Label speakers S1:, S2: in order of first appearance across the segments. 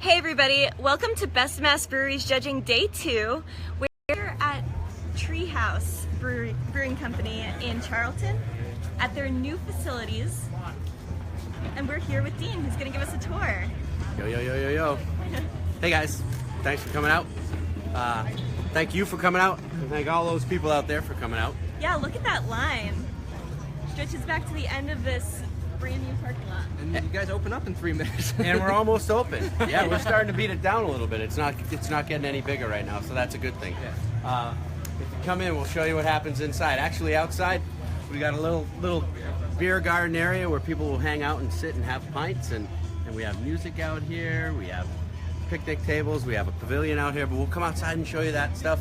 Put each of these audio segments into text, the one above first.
S1: Hey everybody, welcome to Best Mass Breweries Judging Day 2. We're at Tree House Brewing Company in Charlton at their new facilities. And we're here with Dean, who's going to give us a tour.
S2: Yo, yo, yo, yo, yo. Hey guys, thanks for coming out. Thank you for coming out, and thank all those people out there for coming out.
S1: Yeah, look at that line. Stretches back to the end of this brand new parking lot.
S3: And you guys open up in 3 minutes.
S2: And we're almost open. Yeah, we're starting to beat it down a little bit. It's not getting any bigger right now, so that's a good thing.
S3: Yeah.
S2: If you come in, we'll show you what happens inside. Actually, outside, we got a little beer garden area where people will hang out and sit and have pints, and we have music out here. We have picnic tables. We have a pavilion out here, but we'll come outside and show you that stuff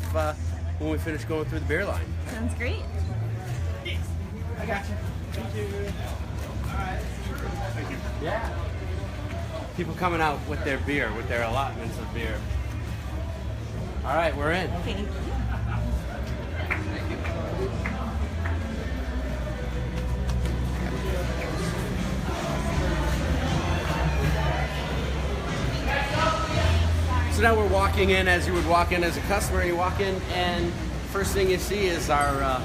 S2: when we finish going through the beer line.
S1: Sounds great.
S2: I got you. Thank you. All right. Thank you. Yeah. People coming out with their beer, with their allotments of beer. All right, we're in.
S1: Thank you.
S2: So now we're walking in as you would walk in as a customer. You walk in, and first thing you see is our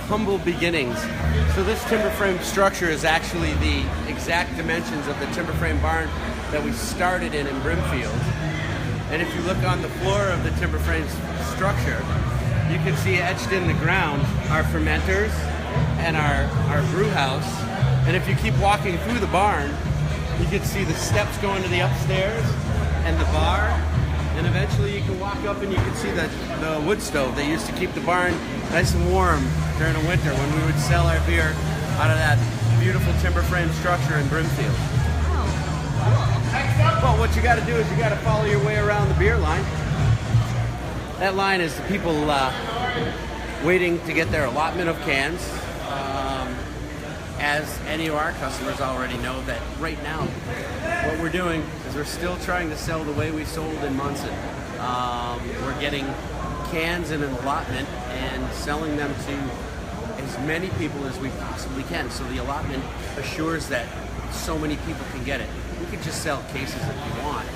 S2: humble beginnings. So this timber frame structure is actually the exact dimensions of the timber frame barn that we started in Brimfield. And if you look on the floor of the timber frame structure, you can see etched in the ground our fermenters and our brew house. And if you keep walking through the barn, you can see the steps going to the upstairs and the bar, and eventually you can walk up and you can see the wood stove that used to keep the barn nice and warm during the winter when we would sell our beer out of that beautiful timber frame structure in Brimfield.
S1: Oh,
S2: Well, what you got to do is you got to follow your way around the beer line. That line is the people waiting to get their allotment of cans. As any of our customers already know, that right now what we're doing is we're still trying to sell the way we sold in Munson. We're getting cans in an allotment and selling them to as many people as we possibly can. So the allotment assures that so many people can get it. We could just sell cases if you want.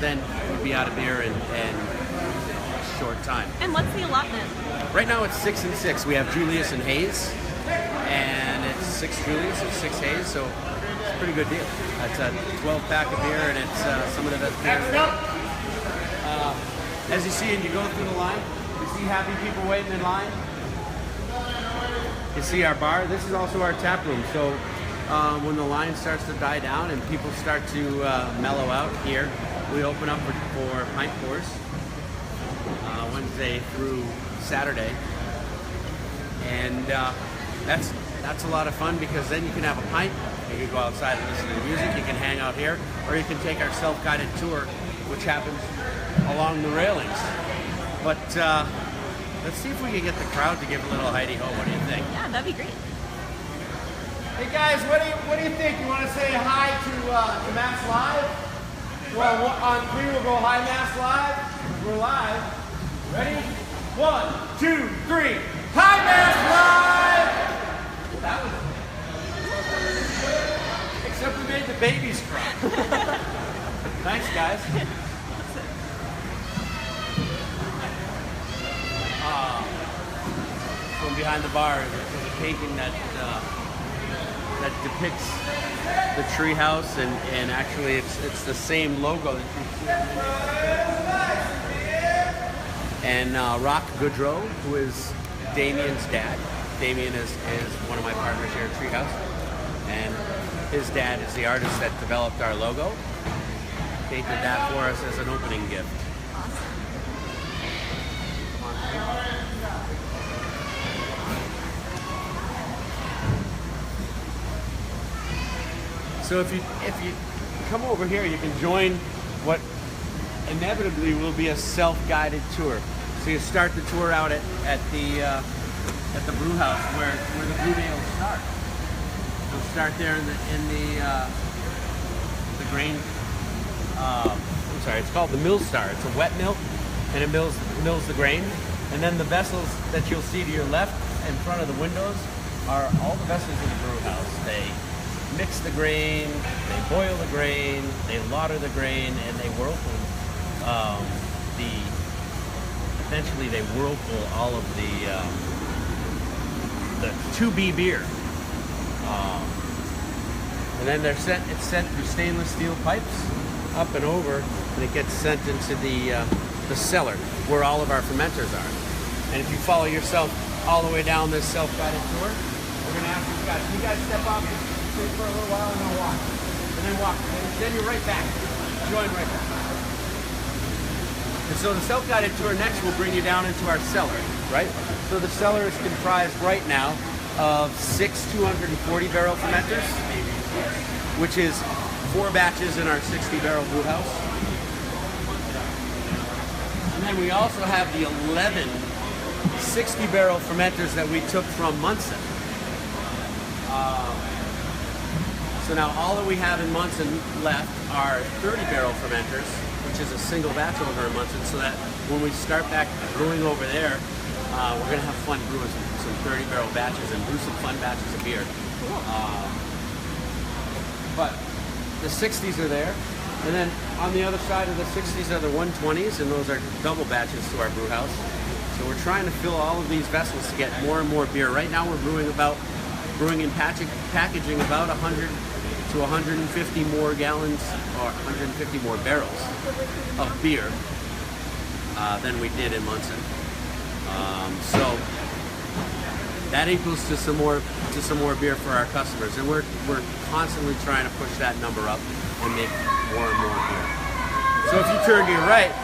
S2: Then we'd be out of beer in a short time.
S1: and what's the allotment?
S2: Right now it's 6 and 6. We have Julius and Hayes, and it's 6 Julius and 6 Hayes, so it's a pretty good deal. That's a 12-pack of beer, and it's some of the best beer. As you see, and you go through the line, you see happy people waiting in line. You see our bar. This is also our tap room. So when the line starts to die down and people start to mellow out here, we open up for pint pours Wednesday through Saturday, and that's a lot of fun because then you can have a pint, you can go outside and listen to the music, you can hang out here, or you can take our self-guided tour, which happens along the railings. But let's see if we can get the crowd to give a little Heidi-ho. What do you think?
S1: Yeah, that'd be great.
S2: Hey guys, what do you think? You want to say hi to MassLive? Well, on 3 we'll go hi MassLive. We're live. Ready? 1, 2, 3. Hi MassLive! That was. Except we made the babies cry. Thanks, guys. From behind the bar is a painting that depicts the tree house, and actually it's the same logo that you see. And Rock Goodrow, who is Damien's dad. Damien is one of my partners here at Tree House, and his dad is the artist that developed our logo. Painted that for us as an opening gift. So if you come over here, you can join what inevitably will be a self-guided tour. So you start the tour out at the brew house where the brew day will start. We'll start there in the grain. I'm sorry, it's called the mill star. It's a wet mill, and it mills the grain. And then the vessels that you'll see to your left in front of the windows are all the vessels in the brew house. mix the grain, they boil the grain, they lauter the grain, and they whirlpool eventually they whirlpool all of the to-be beer. And then it's sent through stainless steel pipes up and over, and it gets sent into the cellar where all of our fermenters are. And if you follow yourself all the way down this self-guided tour, we're going to ask you guys step off for a little while and then walk. And then walk. And then you're right back. Join right back. And so the self-guided tour next will bring you down into our cellar, right? So the cellar is comprised right now of 6 240 barrel fermenters, which is 4 batches in our 60 barrel brew house. And then we also have the 11 60 barrel fermenters that we took from Munson. So now all that we have in Munson left are 30 barrel fermenters, which is a single batch over in Munson, so that when we start back brewing over there, we're going to have fun brewing some 30 barrel batches and brew some fun batches of beer.
S1: Cool.
S2: But the 60s are there, and then on the other side of the 60s are the 120s, and those are double batches to our brew house. So we're trying to fill all of these vessels to get more and more beer. Right now we're brewing and packaging about 100 to 150 more gallons or 150 more barrels of beer than we did in Munson. So that equals to some more beer for our customers, and we're constantly trying to push that number up and make more and more beer. So if you turn to your right,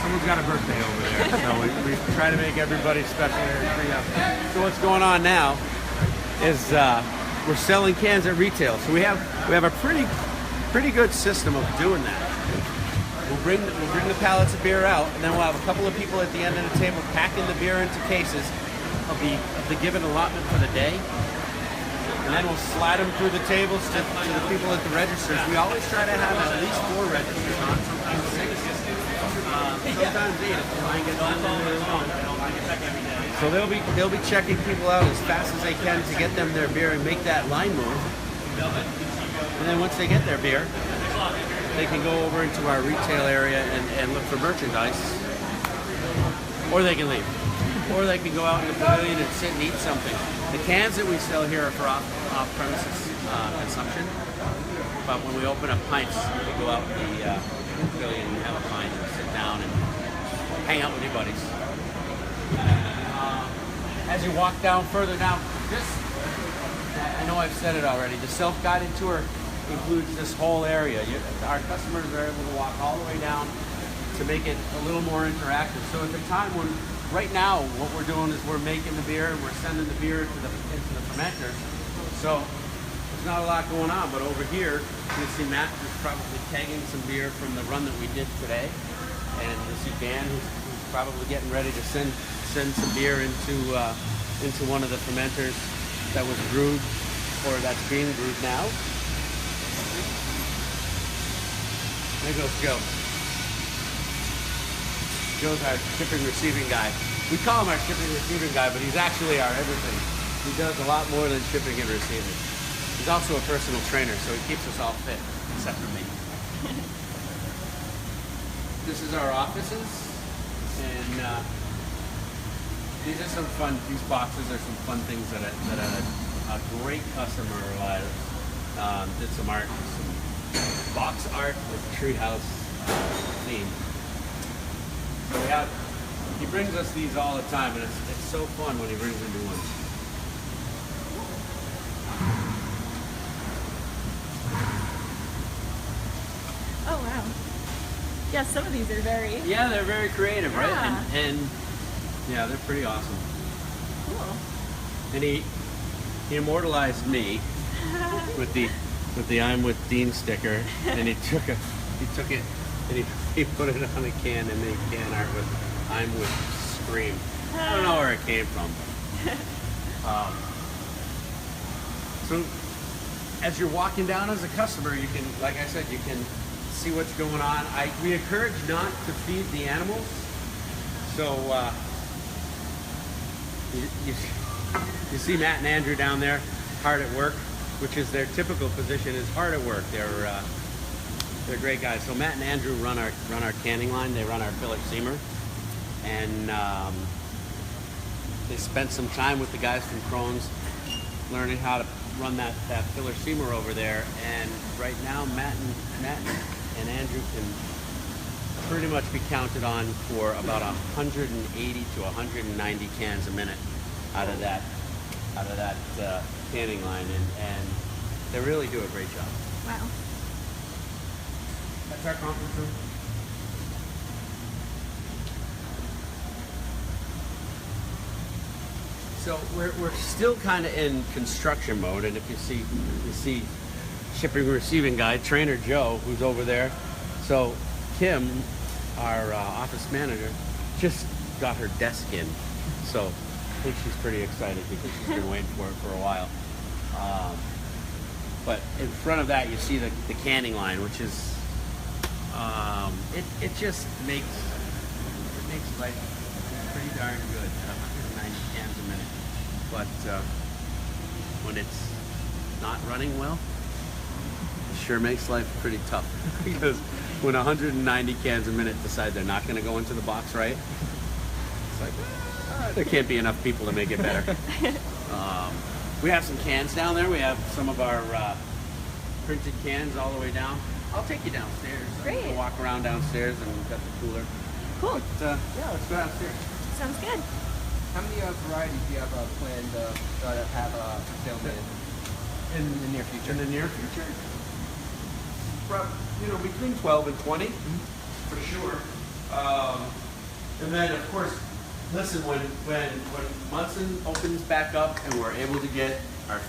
S2: someone's got a birthday over there, so we try to make everybody special here at Tree House. So what's going on now is we're selling cans at retail. So we have a pretty good system of doing that. We'll bring the pallets of beer out, and then we'll have a couple of people at the end of the table packing the beer into cases of the given allotment for the day. And then we'll slide them through the tables to the people at the registers. We always try to have at least 4 registers on, sometimes 6. Sometimes 8 if the line gets really long. So they'll be checking people out as fast as they can to get them their beer and make that line move. And then once they get their beer, they can go over into our retail area and look for merchandise. Or they can leave. Or they can go out in the pavilion and sit and eat something. The cans that we sell here are for off-premises consumption. But when we open up pints, we go out in the pavilion and have a pint and sit down and hang out with your buddies. As you walk down further down, I know I've said it already, the self-guided tour includes this whole area. Our customers are able to walk all the way down to make it a little more interactive. So at the time when, right now, what we're doing is we're making the beer and we're sending the beer into the fermenters. So there's not a lot going on, but over here, you see Matt is probably kegging some beer from the run that we did today. And you see Dan who's probably getting ready to send some beer into one of the fermenters that was brewed or that's being brewed now. There goes Joe. Joe's our shipping receiving guy. We call him our shipping receiving guy, but he's actually our everything. He does a lot more than shipping and receiving. He's also a personal trainer, so he keeps us all fit, except for me. This is our offices, and these are some fun. These boxes are some fun things that a great customer did some art, some box art with Tree House theme. So he brings us these all the time, and it's so fun when he brings in new ones.
S1: Oh wow. Yeah, some of these are very...
S2: Yeah, they're very creative,
S1: yeah.
S2: right? And yeah, they're pretty awesome.
S1: Cool.
S2: And he immortalized me with the I'm with Dean sticker, and he took it and he put it on a can and made can art with I'm with Scream. I don't know where it came from. So as you're walking down as a customer, you can, like I said, you can see what's going on. We encourage not to feed the animals. So you see Matt and Andrew down there, hard at work, which is their typical position, is hard at work. They're great guys. So Matt and Andrew run our canning line. They run our filler seamer, and they spent some time with the guys from Crohn's, learning how to run that filler seamer over there. And right now, Matt and Andrew can pretty much be counted on for about 180 to 190 cans a minute out of that canning line, and they really do a great job.
S1: Wow.
S2: That's our conference room. So we're still kind of in construction mode, and if you see shipping and receiving guy, Trainer Joe, who's over there. So Kim, our office manager, just got her desk in. So I think she's pretty excited because she's been waiting for it for a while. But in front of that, you see the canning line, which is it just makes life pretty darn good at 190 cans a minute. But when it's not running well, it sure makes life pretty tough. Because when 190 cans a minute decide they're not going to go into the box right, it's like, there can't be enough people to make it better. We have some cans down there. We have some of our printed cans all the way down. I'll take you downstairs.
S1: Great.
S2: We'll walk around downstairs, and we've got the cooler.
S1: Cool.
S2: But, yeah, let's go downstairs.
S1: Sounds good.
S3: How many varieties do you have planned to have for sale in the near future?
S2: In the near future? Between 12 and 20, for sure. And then, of course, listen, when Munson opens back up and we're able to get our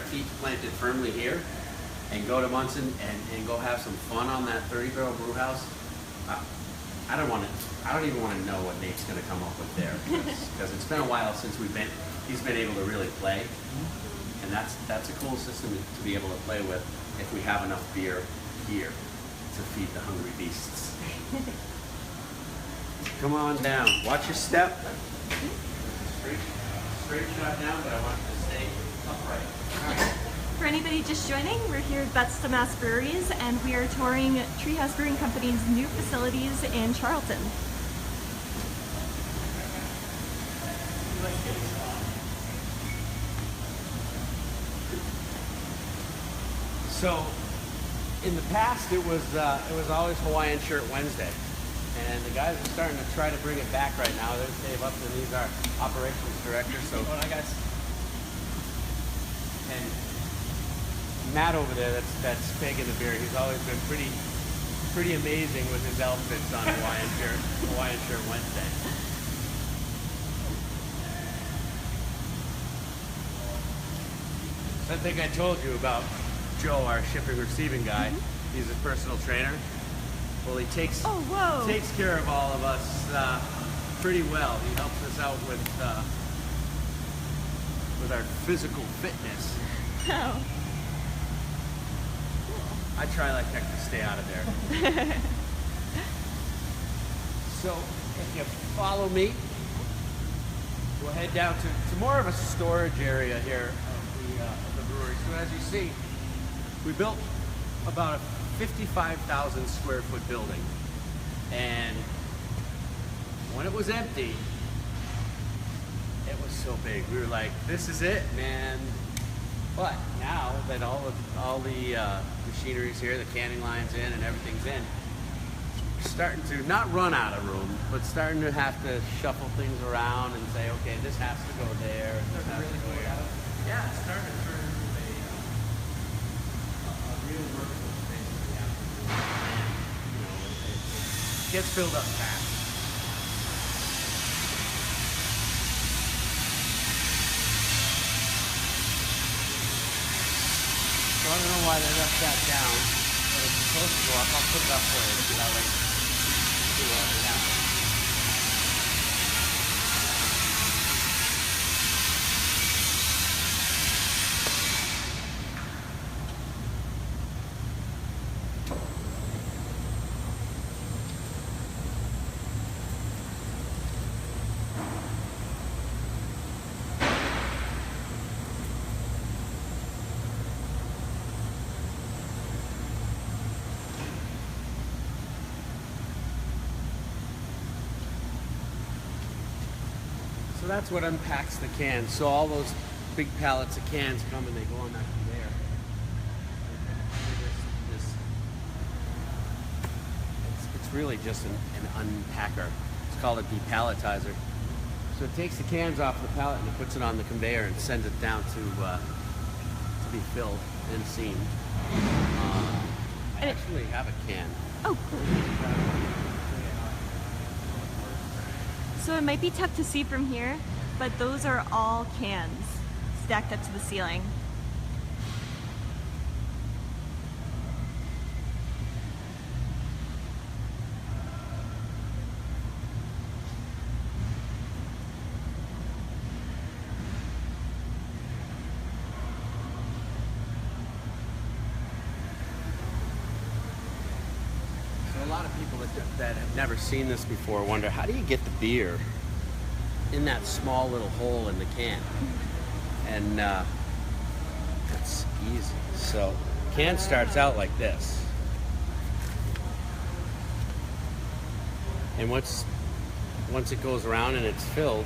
S2: feet planted firmly here, and go to Munson and go have some fun on that 30-barrel brew house, I don't even want to know what Nate's going to come up with there, because it's been a while since he's been able to really play, and that's a cool system to be able to play with if we have enough beer here to feed the hungry beasts. Come on down. Watch your step. Straight shot down, but I want you to stay upright. All right.
S1: For anybody just joining, we're here at Best of Mass Breweries, and we are touring Tree House Brewing Company's new facilities in Charlton.
S2: So, in the past, it was always Hawaiian Shirt Wednesday, and the guys are starting to try to bring it back right now. There's Dave Upton, he's our operations director. So, guys. And Matt over there, that's big in the beer. He's always been pretty amazing with his outfits on Hawaiian Shirt Wednesday. I think I told you about Joe, our shipping receiving guy. He's a personal trainer. Well, he takes care of all of us pretty well. He helps us out with our physical fitness.
S1: Oh.
S2: I try like heck to stay out of there. So, if you follow me, we'll head down to more of a storage area here of the brewery. So as you see, we built about a 55,000 square foot building. And when it was empty, it was so big. We were like, this is it, man. But now that all the machinery's here, the canning line's in and everything's in, we're starting to not run out of room, but starting to have to shuffle things around and say, okay, this has to go there, and this has to go here. Yeah, it's starting to turn into a real workable space that we have to do. It gets filled up fast. So I don't know why they left that down, but it's supposed to go up. I'll put it up for you so that way you see what happens. So that's what unpacks the cans. So all those big pallets of cans come and they go on that conveyor. It's really just an unpacker. It's called a depalletizer. So it takes the cans off the pallet and it puts it on the conveyor and sends it down to be filled and seamed. I actually have a can.
S1: Oh, cool. So it might be tough to see from here, but those are all cans stacked up to the ceiling.
S2: A lot of people that have never seen this before wonder, how do you get the beer in that small little hole in the can? And it's easy. So can starts out like this, and once it goes around and it's filled,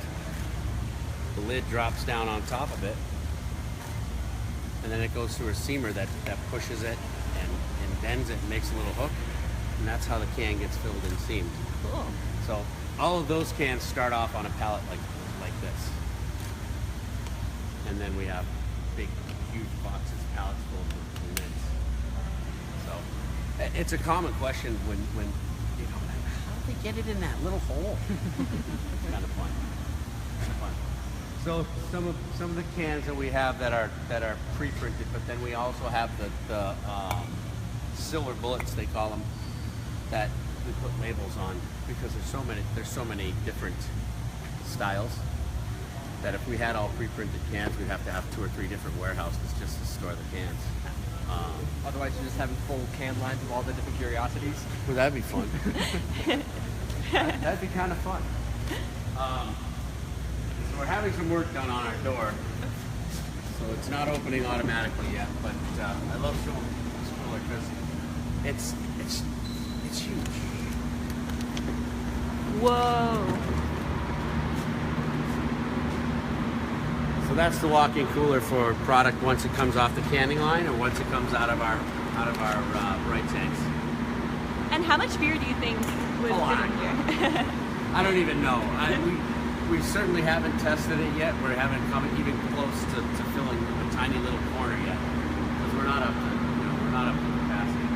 S2: the lid drops down on top of it, and then it goes through a seamer that pushes it and bends it and makes a little hook. And that's how the can gets filled and seamed.
S1: Cool.
S2: So all of those cans start off on a pallet like this. And then we have big, huge boxes, pallets full of lids. So it's a common question when you know, how do they get it in that little hole? It's kind of fun. So some of the cans that we have that are pre-printed, but then we also have the silver bullets, they call them, that we put labels on, because there's so many different styles that if we had all pre-printed cans, we'd have to have 2 or 3 different warehouses just to store the cans.
S3: Otherwise, you're just having full can lines of all the different curiosities.
S2: Well, that'd be fun. That'd be kind of fun. So we're having some work done on our door, so it's not opening automatically yet. But I love showing this cooler because it's huge.
S1: Whoa.
S2: So that's the walk-in cooler for product once it comes off the canning line or once it comes out of our bright tanks.
S1: And how much beer do you think would fit in here?
S2: I don't even know. We certainly haven't tested it yet. We haven't come even close to filling a tiny little corner yet, because we're not up to capacity.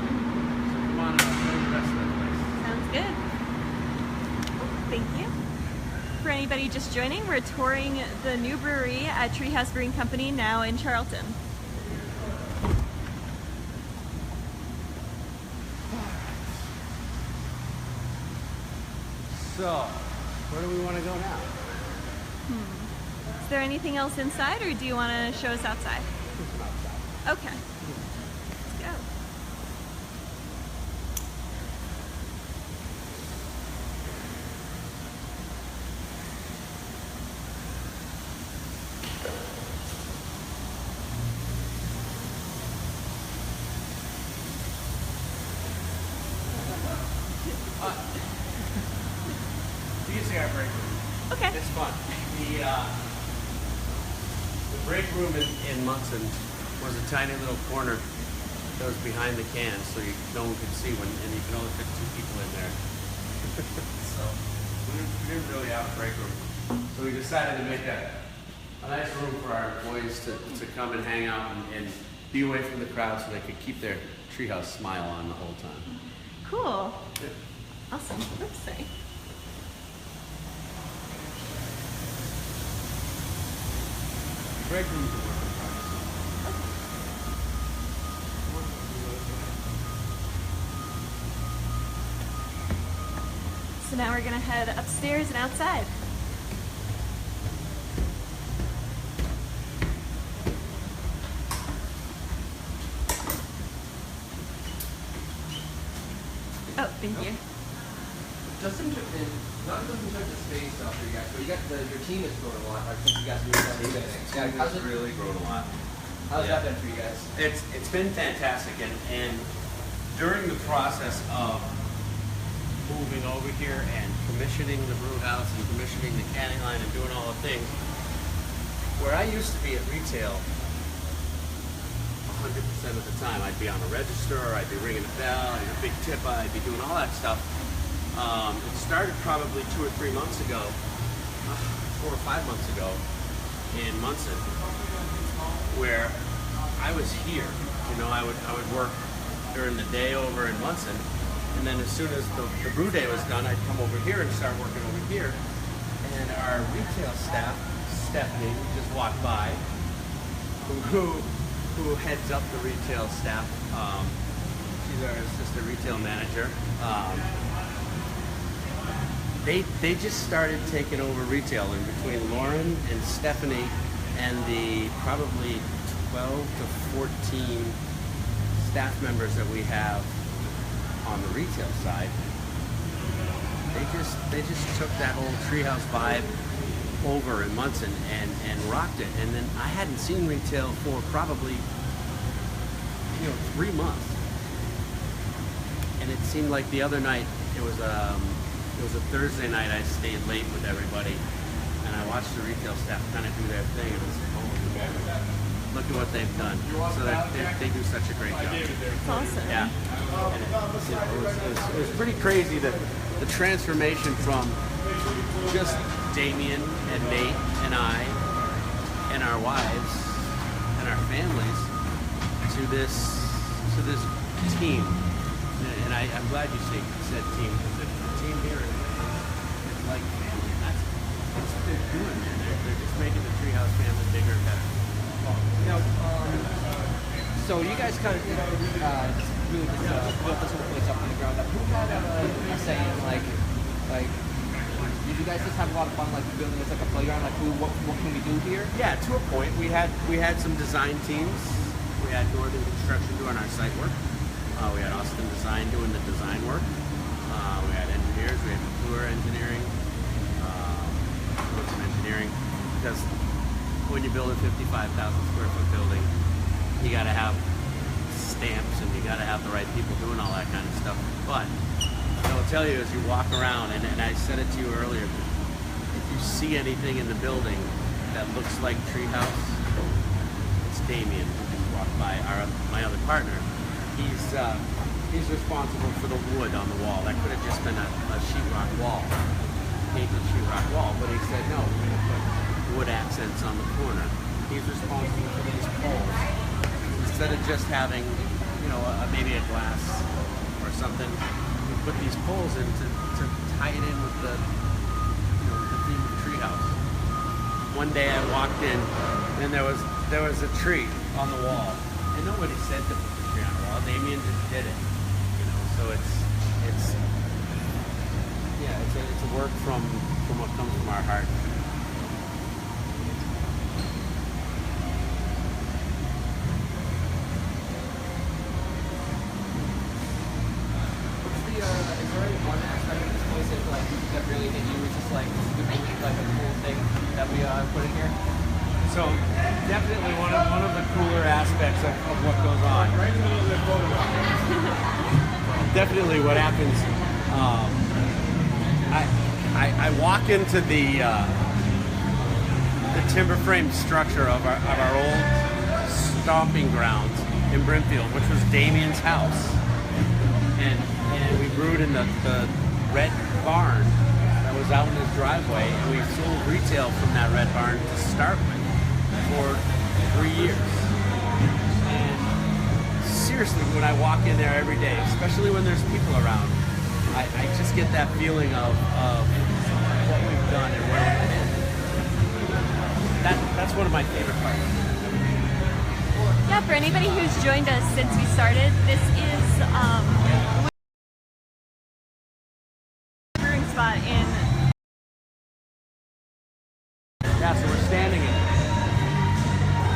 S2: So we want to fill the rest of the place.
S1: Sounds good. Thank you. For anybody just joining, we're touring the new brewery at Tree House Brewing Company, now in Charlton.
S2: So, where do we want to go now?
S1: Is there anything else inside, or do you want to show us outside? Okay. Let's go.
S2: You can see our break room.
S1: Okay.
S2: It's fun. The break room in Munson was a tiny little corner that was behind the cans, so no one could see and you could only fit 2 people in there. So we didn't really have a break room. So we decided to make a nice room for our employees to come and hang out and be away from the crowd so they could keep their treehouse smile on the whole time.
S1: Cool.
S2: Yeah.
S1: Awesome. Let's see.
S2: Break room's a work in progress.
S1: So now we're gonna head upstairs and outside. Oh, thank you.
S3: Just in terms of space stuff for you guys, so you got your team has grown a lot. I think you guys are doing things. Yeah, how's it
S2: really grown a lot.
S3: How's that been for you guys?
S2: It's been fantastic, and during the process of moving over here and commissioning the brew house and commissioning the canning line and doing all the things. Where I used to be at retail 100% of the time, I'd be on a register, or I'd be ringing a bell, and a big tip, I'd be doing all that stuff. It started probably 2 or 3 months ago, 4 or 5 months ago in Munson, where I was here. You know, I would work during the day over in Munson, and then as soon as the brew day was done, I'd come over here and start working over here. And our retail staff, Stephanie, who just walked by, who heads up the retail staff. She's our assistant retail manager. They just started taking over retail, in between Lauren and Stephanie and the probably 12 to 14 staff members that we have on the retail side. They just took that whole treehouse vibe over in Munson and rocked it. And then I hadn't seen retail for probably 3 months. And it seemed like the other night, it was a Thursday night, I stayed late with everybody, and I watched the retail staff kind of do their thing, and I was like, oh, look at what they've done. So they do such a great job.
S1: It's awesome.
S2: Yeah. And it was pretty crazy, the transformation from just Damien and Nate and I and our wives and our families to this team. And I'm glad you said team, because the team here is like, that's what they're doing, man. They're just making the Treehouse family bigger and better.
S3: So you guys kind of really built this whole place up from the ground up. Who had a say in like, did you guys just have a lot of fun like building this like a playground? Like, what can we do here?
S2: Yeah, to a point. We had some design teams. We had Northern Construction doing our site work. We had Austin Design doing the design work. We had engineers. We had McClure Engineering. Some engineering, because when you build a 55,000 square foot building, you got to have stamps and you got to have the right people doing all that kind of stuff. But I will tell you, as you walk around, and I said it to you earlier, if you see anything in the building that looks like Treehouse, it's Damien, who just walked by, my other partner. He's responsible for the wood on the wall. That could have just been a sheetrock wall, painted sheetrock wall, but he said, no, we're going to put wood accents on the corner. He's responsible for these poles. Instead of just having, maybe a glass or something, we put these poles in to tie it in with the theme of the treehouse. One day I walked in and there was a tree on the wall, and nobody said to put the tree on the wall. Damien just did it, So it's a work from what comes from our heart.
S3: Is there any one aspect of this place that really hit you? It's just like a cool thing that we put in here.
S2: So definitely one of the cooler aspects of what goes on. Definitely what happens. I walk into the timber frame structure of our old stomping grounds in Brimfield, which was Damien's house, and we brewed in the red barn that was out in his driveway, and we sold retail from that red barn to start with for 3 years. And seriously, when I walk in there every day, especially when there's people around, I just get that feeling of what we've done and where we've been. That's one of my favorite parts.
S1: Yeah, for anybody who's joined us since we started, this is brewing spot in.
S2: Yeah, so we're standing in it.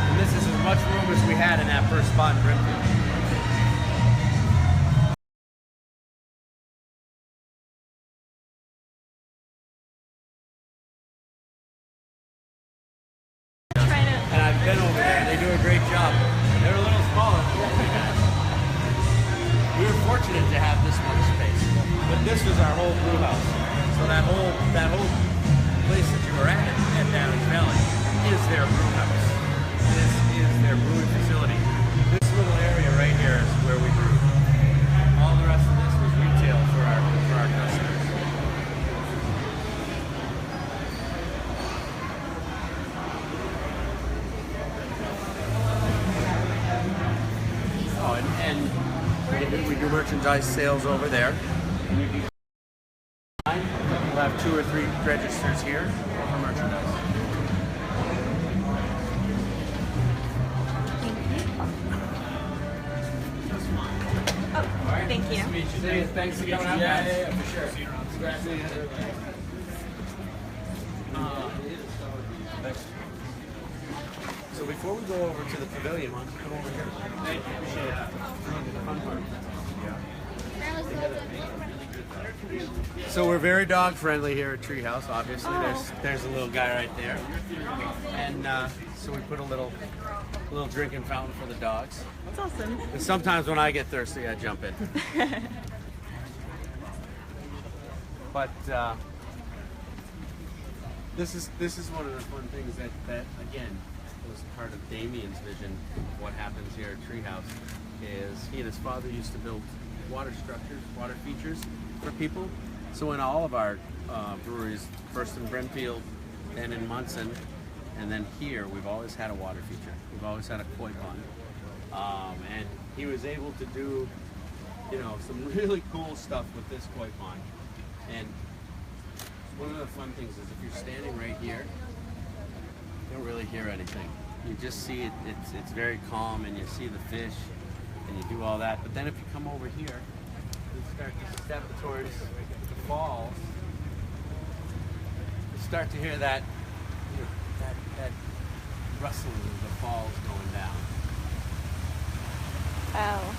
S2: And this is as much room as we had in that first spot in Brimfield. And I've been over there, and they do a great job. They're a little smaller. We were fortunate to have this much space. But this was our whole brew house. So that whole place that you were at Downey's Valley is their brew house. This is their brewing facility. This little area right here is where we brew. All the rest of this was retail for our customers. Oh, and we do merchandise sales over there. We'll have 2 or 3 registers here for merchandise.
S1: Oh, thank you.
S2: Thanks for coming out. Yeah, for sure. So before we go over to the pavilion, why don't you come over here? Thank you. Appreciate it. The fun part. So we're very dog friendly here at Tree House. Obviously, there's a little guy right there, and so we put a little drinking fountain for the dogs.
S1: That's awesome.
S2: And sometimes when I get thirsty, I jump in. But this is one of the fun things that again was part of Damien's vision of what happens here at Tree House. Is he and his father used to build water structures, water features for people. So in all of our breweries, first in Brimfield, then in Munson, and then here, we've always had a water feature. We've always had a koi pond. And he was able to do, some really cool stuff with this koi pond. And one of the fun things is if you're standing right here, you don't really hear anything. You just see it, it's very calm, and you see the fish, and you do all that. But then if you come over here, you start to step towards the falls, you start to hear that rustling of the falls going down.
S1: Oh.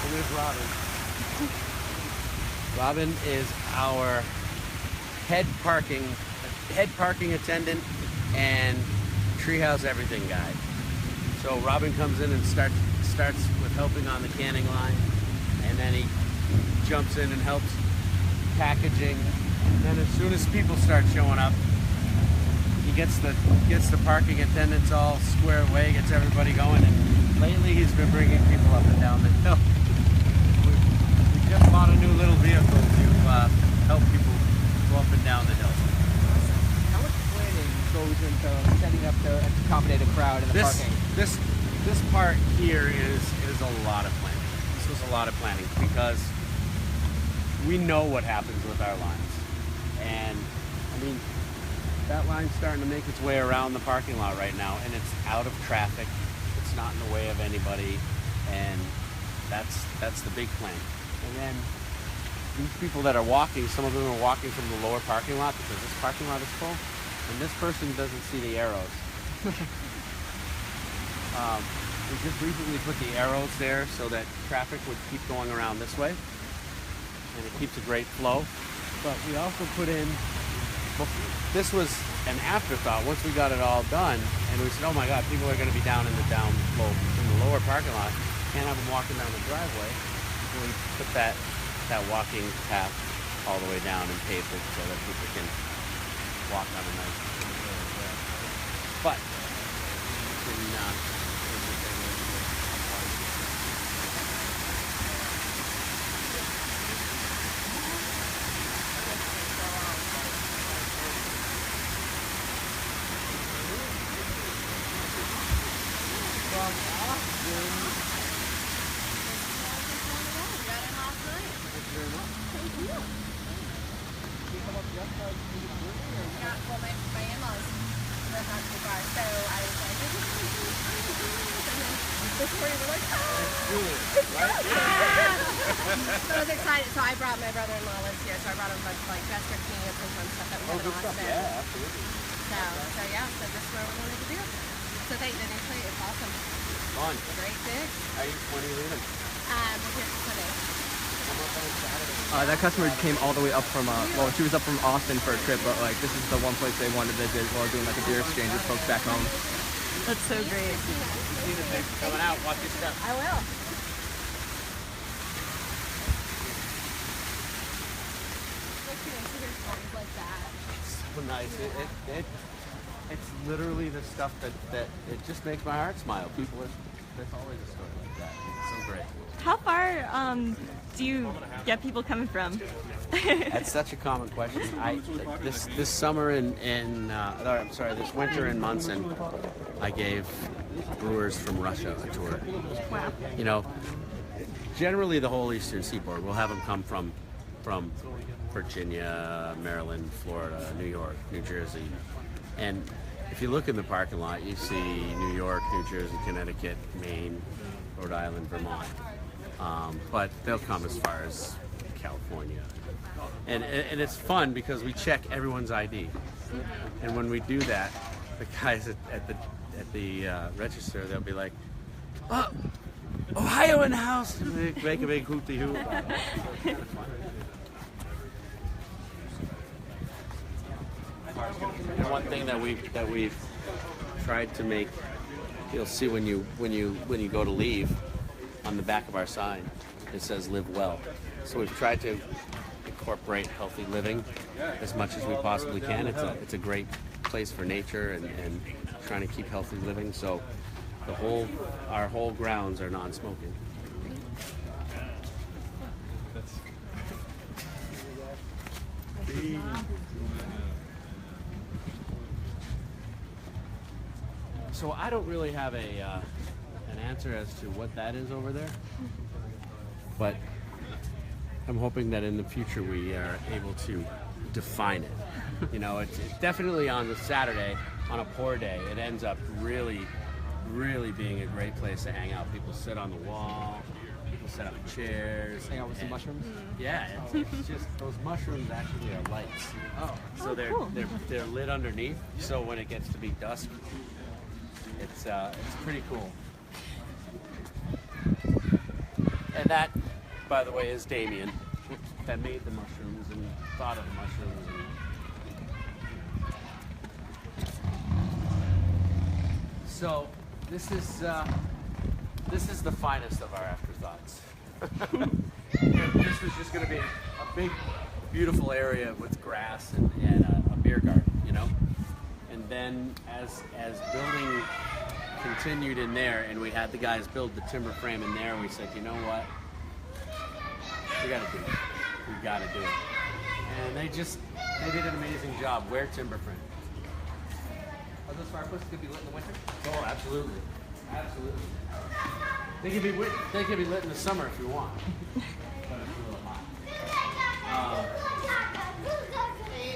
S2: So there's Robin. Robin is our head parking attendant and Treehouse everything guy. So Robin comes in and starts with helping on the canning line, and then he jumps in and helps packaging. And then as soon as people start showing up, he gets the parking attendants all squared away, gets everybody going. And lately he's been bringing people up and down the hill. We just bought a new little vehicle to help people go up and down the hill.
S3: How much planning goes into setting up to accommodate a crowd in the parking?
S2: This part here is a lot of planning. This was a lot of planning because we know what happens with our lines. And I mean, that line's starting to make its way around the parking lot right now, and it's out of traffic. It's not in the way of anybody, and that's the big plan. And then these people that are walking, some of them are walking from the lower parking lot because this parking lot is full, and this person doesn't see the arrows. We just recently put the arrows there so that traffic would keep going around this way, and it keeps a great flow. But we also put in, this was an afterthought once we got it all done, and we said, oh my God, people are going to be down in the lower parking lot. Can't have them walking down the driveway. So we put that walking path all the way down and paved it so that people can walk on a nice. But
S4: So I was excited. So I brought my brother-in-law lives here, so I brought him a bunch of best cookies and fun stuff that we had in Austin.
S2: Yeah, absolutely.
S4: So this is where we wanted to do. So thanks, initially it's awesome.
S2: Fun.
S4: Great fish.
S2: When are you leaving?
S4: We're here for Sunday.
S3: That customer came all the way up from, she was up from Austin for a trip, but like this is the one place they wanted to visit while doing like a beer exchange with folks back home.
S1: That's so great.
S2: See the thing coming out. Watch your step.
S4: I will. Like that.
S2: So nice. It's literally the stuff that it just makes my heart smile. People, there's always a story like that. It's so great.
S1: How far do you get people coming from?
S2: That's such a common question. This summer this winter in Munson, I gave brewers from Russia a tour.
S1: Wow.
S2: You know, generally the whole Eastern Seaboard. We'll have them come from Virginia, Maryland, Florida, New York, New Jersey, and if you look in the parking lot, you see New York, New Jersey, Connecticut, Maine, Rhode Island, Vermont. But they'll come as far as California. And it's fun because we check everyone's ID. And when we do that, the guys at the register, they'll be like, "Oh, Ohio in the house!" And they make a big hoop-de-hoop. It's kind of fun. And one thing that we've tried to make, you'll see when you go to leave, on the back of our sign, it says "Live Well." So we've tried to incorporate healthy living as much as we possibly can. It's a great place for nature and trying to keep healthy living. So our whole grounds are non-smoking. So I don't really have an answer as to what that is over there, but I'm hoping that in the future we are able to define it. You know, it's definitely on the Saturday, on a pour day, it ends up really, really being a great place to hang out. People sit on the wall, people set up chairs.
S3: Hang out with some mushrooms?
S2: Yeah, it's just, those mushrooms actually are lights.
S3: Oh.
S2: So
S1: cool.
S2: they're lit underneath, so when it gets to be dusk, it's pretty cool. And that, by the way, is Damien, that made the mushrooms and thought of the mushrooms. So this is the finest of our afterthoughts. This was just going to be a big, beautiful area with grass and a beer garden, you know. And then as building continued in there, and we had the guys build the timber frame in there, we said, you know what, we got to do it. We got to do it. And they did an amazing job. Where timber frame?
S3: Are those fireplaces going to be lit in the winter?
S2: Oh, absolutely, absolutely. They can be lit in the summer if you want, but it's a little hot.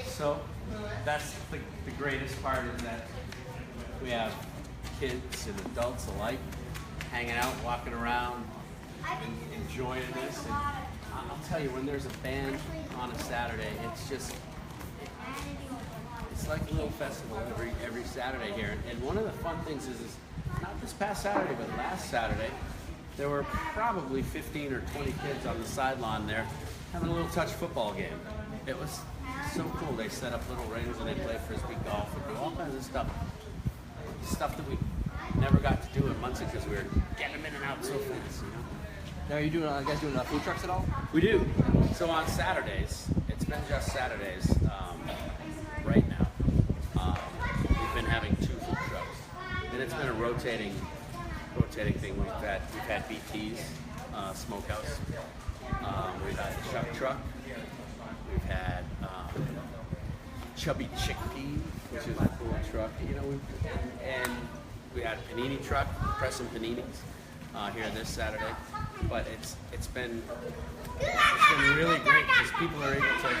S2: So that's the greatest part is that we have kids and adults alike hanging out, walking around, and enjoying this. And I'll tell you, when there's a band on a Saturday, it's like a little festival every Saturday here. And one of the fun things is not this past Saturday, but last Saturday, there were probably 15 or 20 kids on the sideline there having a little touch football game. It was so cool. They set up little rings and they play frisbee golf and do all kinds of stuff that we never got to do in Muncie because we were getting them in and out so fast. You know?
S3: Now, are you guys doing food trucks at all?
S2: We do. So on Saturdays, it's been just Saturdays right now. We've been having 2 food trucks, and it's been a rotating thing. We've had BT's Smokehouse. We've had Chuck Truck. We've had Chubby Chickpea, which is a cool truck. You know, and we had Panini Truck pressing paninis here this Saturday. But it's been really great because people are able to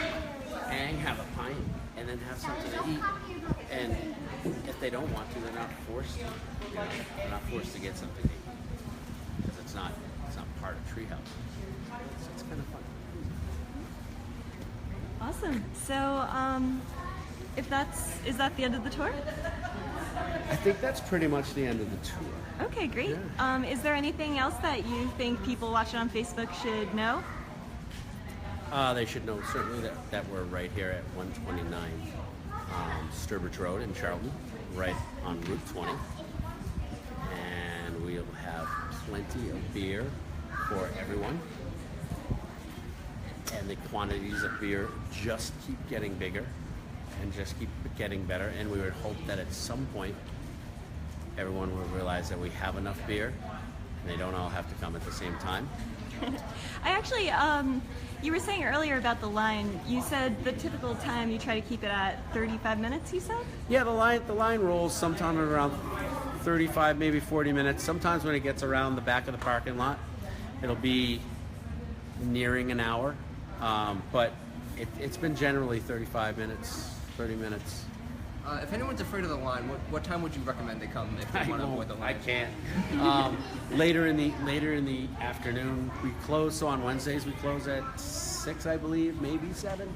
S2: have a pint and then have something to eat. And if they don't want to, they're not forced to. You know, they're not forced to get something to eat because it's not part of Tree House. So it's kind of fun.
S1: Awesome. So, is that the end of the tour?
S2: I think that's pretty much the end of the tour.
S1: Okay, great.
S2: Yeah.
S1: Is there anything else that you think people watching on Facebook should know?
S2: They should know certainly that we're right here at 129 Sturbridge Road in Charlton, right on Route 20. able to have plenty of beer for everyone. And the quantities of beer just keep getting bigger and just keep getting better. And we would hope that at some point, everyone will realize that we have enough beer and they don't all have to come at the same time.
S1: I actually, you were saying earlier about the line. You said the typical time you try to keep it at 35 minutes, you said?
S2: Yeah, the line rolls sometime around 35, maybe 40 minutes. Sometimes when it gets around the back of the parking lot, it'll be nearing an hour. But it's been generally 35 minutes, 30 minutes.
S3: If anyone's afraid of the line, what time would you recommend they come if they want to avoid the line?
S2: I can't. Later in the afternoon, we close. So on Wednesdays we close at 6, I believe, maybe 7.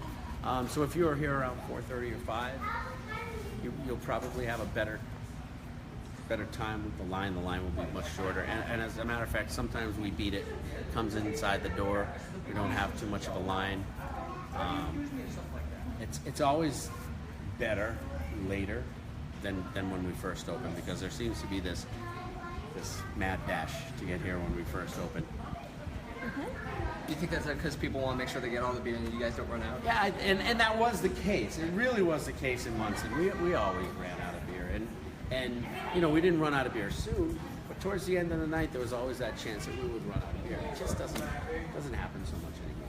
S2: So if you're here around 4:30 or 5, you'll probably have a better time with the line. The line will be much shorter. And as a matter of fact, sometimes we beat it. It comes inside the door. We don't have too much of a line. It's always better later than when we first opened, because there seems to be this mad dash to get here when we first opened.
S3: Do you think that's because people want to make sure they get all the beer and you guys don't run out?
S2: Yeah, and that was the case. It really was the case in Munson. We always ran out of beer, and we didn't run out of beer soon, but towards the end of the night there was always that chance that we would run out of beer. It just doesn't happen so much anymore.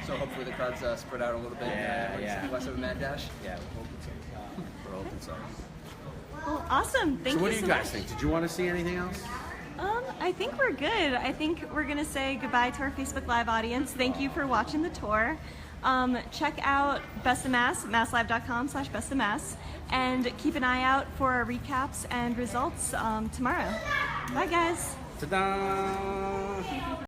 S3: So hopefully the crowd's spread out a little bit.
S2: Yeah.
S3: Less of a mad dash.
S2: Yeah, we're hoping so. We're hoping so.
S1: Well, awesome. Thank you so much.
S2: So what do you guys think? Did you want to see anything else?
S1: I think we're good. I think we're going to say goodbye to our Facebook Live audience. Thank you for watching the tour. Check out Best of Mass, masslive.com/Best of Mass, and keep an eye out for our recaps and results tomorrow. Bye, guys.
S2: Ta-da!